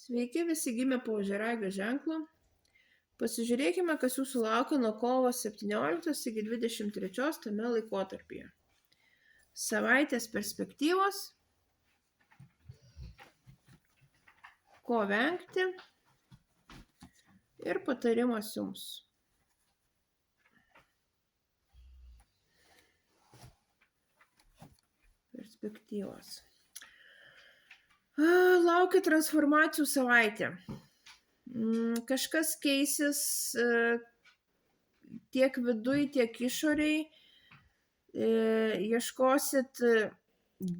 Sveiki, visi gimę po ožiaragio ženklu. Pasižiūrėkime, kas jūsų laukia nuo kovo 17 iki 23 tame laikotarpyje. Savaitės perspektyvos, ko vengti ir patarimas jums. Perspektyvos. Laukia transformacijų savaitė. Kažkas keisis tiek viduj, tiek išoriai. Ieškosit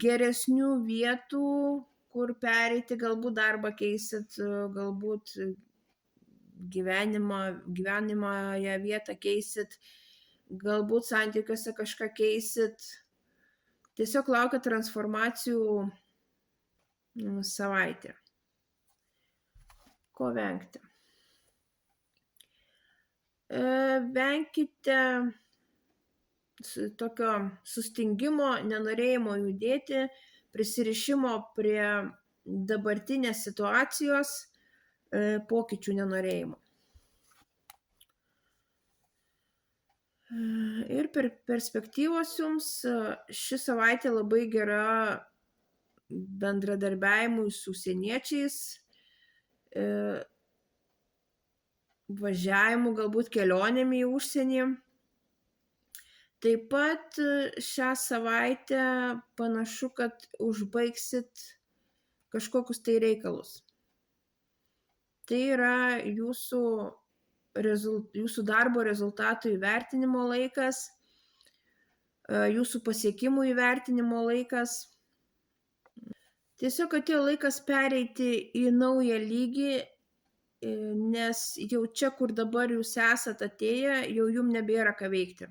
geresnių vietų, kur pereiti, galbūt darbą keisit, galbūt gyvenimąją vietą keisit, galbūt santykiuose kažką keisit. Tiesiog laukia transformacijų savaitė. Ko vengti? Venkite tokio sustingimo, nenorėjimo judėti, prisirišimo prie dabartinės situacijos, pokyčių nenorėjimo. Ir perspektyvos jums ši savaitė labai gera bendradarbiavimui su užsieniečiais, važiavimu, galbūt kelionėm į užsienį. Taip pat šią savaitę panašu, kad užbaigsit kažkokius tai reikalus. Tai yra jūsų darbo rezultatų įvertinimo laikas, jūsų pasiekimų įvertinimo laikas. Tiesiog atėjo laikas pereiti į naują lygį, nes jau čia, kur dabar jūs esat atėję, jau jums nebėra ką veikti.